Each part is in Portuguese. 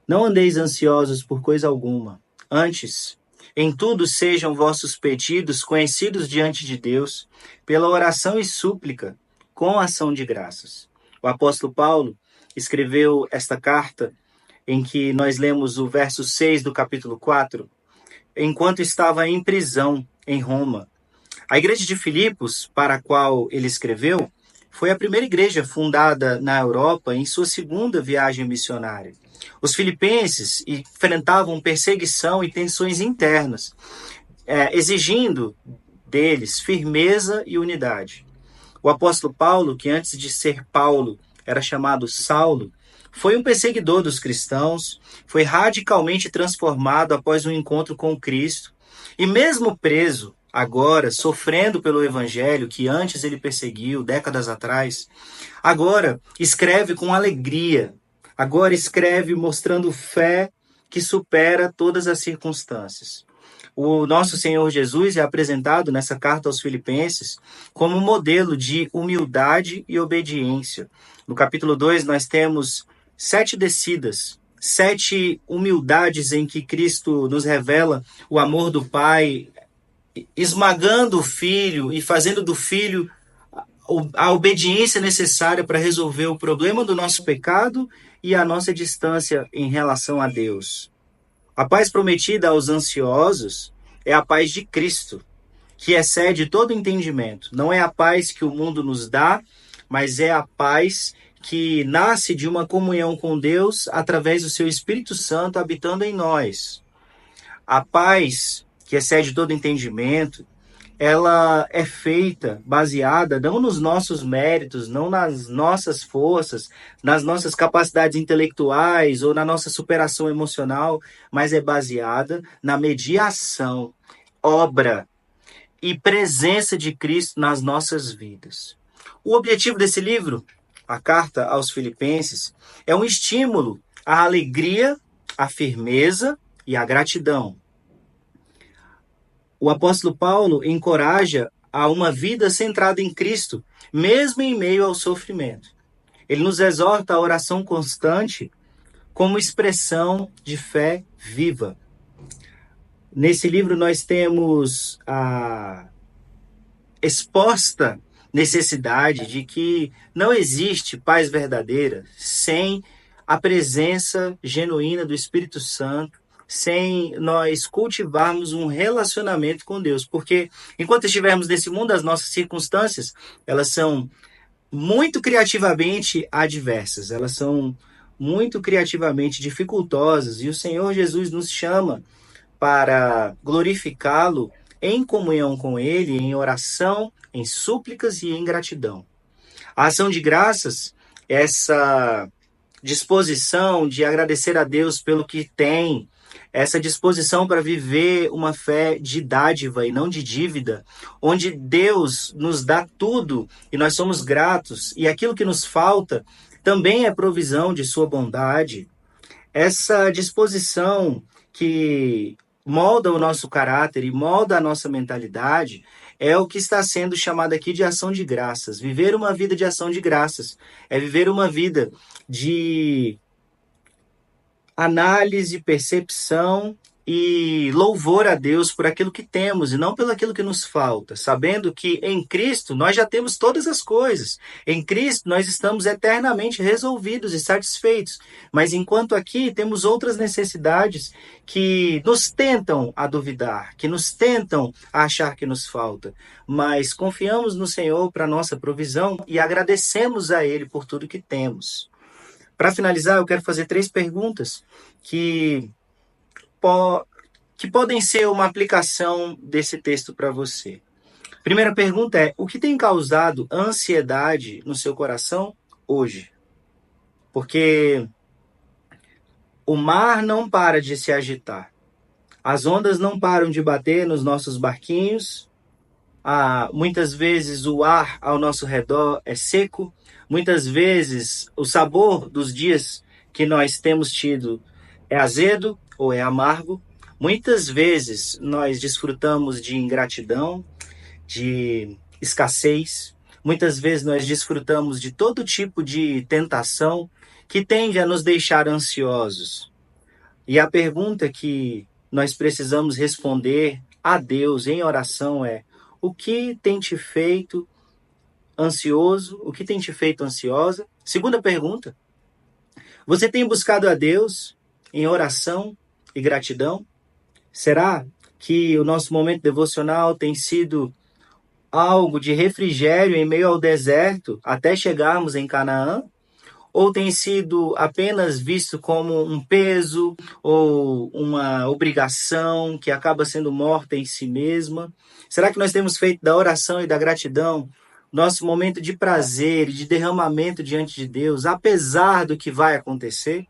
Não andeis ansiosos por coisa alguma. Antes, em tudo sejam vossos pedidos conhecidos diante de Deus, pela oração e súplica, com ação de graças. O apóstolo Paulo escreveu esta carta em que nós lemos o verso 6 do capítulo 4, enquanto estava em prisão em Roma. A igreja de Filipos, para a qual ele escreveu, foi a primeira igreja fundada na Europa em sua segunda viagem missionária. Os filipenses enfrentavam perseguição e tensões internas, exigindo deles firmeza e unidade. O apóstolo Paulo, que antes de ser Paulo era chamado Saulo, foi um perseguidor dos cristãos, foi radicalmente transformado após um encontro com Cristo, e mesmo preso, agora sofrendo pelo evangelho que antes ele perseguiu décadas atrás, agora escreve com alegria, agora escreve mostrando fé que supera todas as circunstâncias. O nosso Senhor Jesus é apresentado nessa carta aos Filipenses como modelo de humildade e obediência. No capítulo 2, nós temos 7 descidas, 7 humildades em que Cristo nos revela o amor do Pai, esmagando o Filho e fazendo do Filho a obediência necessária para resolver o problema do nosso pecado e a nossa distância em relação a Deus. A paz prometida aos ansiosos é a paz de Cristo, que excede todo entendimento. Não é a paz que o mundo nos dá, mas é a paz que nasce de uma comunhão com Deus através do seu Espírito Santo habitando em nós. A paz que excede todo entendimento, ela é feita, baseada não nos nossos méritos, não nas nossas forças, nas nossas capacidades intelectuais ou na nossa superação emocional, mas é baseada na mediação, obra e presença de Cristo nas nossas vidas. O objetivo desse livro, a Carta aos Filipenses, é um estímulo à alegria, à firmeza e à gratidão. O apóstolo Paulo encoraja a uma vida centrada em Cristo, mesmo em meio ao sofrimento. Ele nos exorta à oração constante como expressão de fé viva. Nesse livro nós temos a exposta necessidade de que não existe paz verdadeira sem a presença genuína do Espírito Santo, sem nós cultivarmos um relacionamento com Deus. Porque enquanto estivermos nesse mundo, as nossas circunstâncias, elas são muito criativamente adversas, elas são muito criativamente dificultosas, e o Senhor Jesus nos chama para glorificá-lo em comunhão com Ele, em oração, em súplicas e em gratidão. A ação de graças, essa disposição de agradecer a Deus pelo que tem, essa disposição para viver uma fé de dádiva e não de dívida, onde Deus nos dá tudo e nós somos gratos, e aquilo que nos falta também é provisão de sua bondade. Essa disposição que molda o nosso caráter e molda a nossa mentalidade é o que está sendo chamado aqui de ação de graças. Viver uma vida de ação de graças é viver uma vida de análise, percepção e louvor a Deus por aquilo que temos e não pelo aquilo que nos falta, sabendo que em Cristo nós já temos todas as coisas. Em Cristo nós estamos eternamente resolvidos e satisfeitos, mas enquanto aqui temos outras necessidades que nos tentam a duvidar, que nos tentam a achar que nos falta, mas confiamos no Senhor para nossa provisão e agradecemos a Ele por tudo que temos. Para finalizar, eu quero fazer 3 perguntas que podem ser uma aplicação desse texto para você. Primeira pergunta é: o que tem causado ansiedade no seu coração hoje? Porque o mar não para de se agitar. As ondas não param de bater nos nossos barquinhos. Muitas vezes o ar ao nosso redor é seco. Muitas vezes o sabor dos dias que nós temos tido é azedo ou é amargo. Muitas vezes nós desfrutamos de ingratidão, de escassez. Muitas vezes nós desfrutamos de todo tipo de tentação que tende a nos deixar ansiosos. E a pergunta que nós precisamos responder a Deus em oração é: o que tem te feito ansioso? O que tem te feito ansiosa? Segunda pergunta: você tem buscado a Deus em oração e gratidão? Será que o nosso momento devocional tem sido algo de refrigério em meio ao deserto até chegarmos em Canaã? Ou tem sido apenas visto como um peso ou uma obrigação que acaba sendo morta em si mesma? Será que nós temos feito da oração e da gratidão nosso momento de prazer e de derramamento diante de Deus, apesar do que vai acontecer?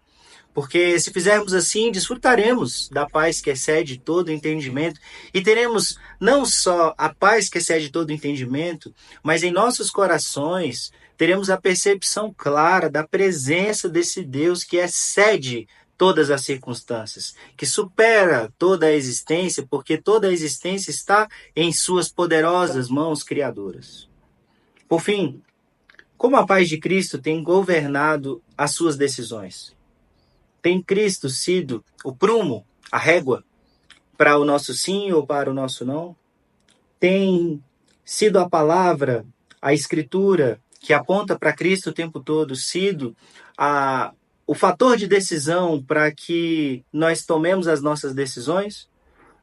Porque se fizermos assim, desfrutaremos da paz que excede todo entendimento e teremos não só a paz que excede todo entendimento, mas em nossos corações teremos a percepção clara da presença desse Deus que excede todas as circunstâncias, que supera toda a existência, porque toda a existência está em suas poderosas mãos criadoras. Por fim, como a paz de Cristo tem governado as suas decisões? Tem Cristo sido o prumo, a régua, para o nosso sim ou para o nosso não? Tem sido a palavra, a escritura, que aponta para Cristo o tempo todo, sido o fator de decisão para que nós tomemos as nossas decisões?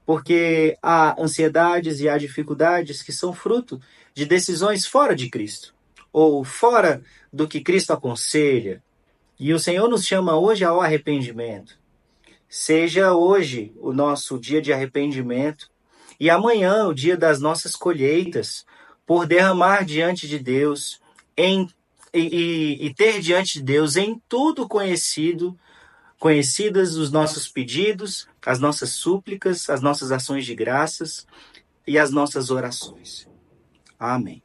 Porque há ansiedades e há dificuldades que são fruto de decisões fora de Cristo, ou fora do que Cristo aconselha. E o Senhor nos chama hoje ao arrependimento. Seja hoje o nosso dia de arrependimento e amanhã o dia das nossas colheitas, por derramar diante de Deus e ter diante de Deus em tudo conhecidas os nossos pedidos, as nossas súplicas, as nossas ações de graças e as nossas orações. Amém.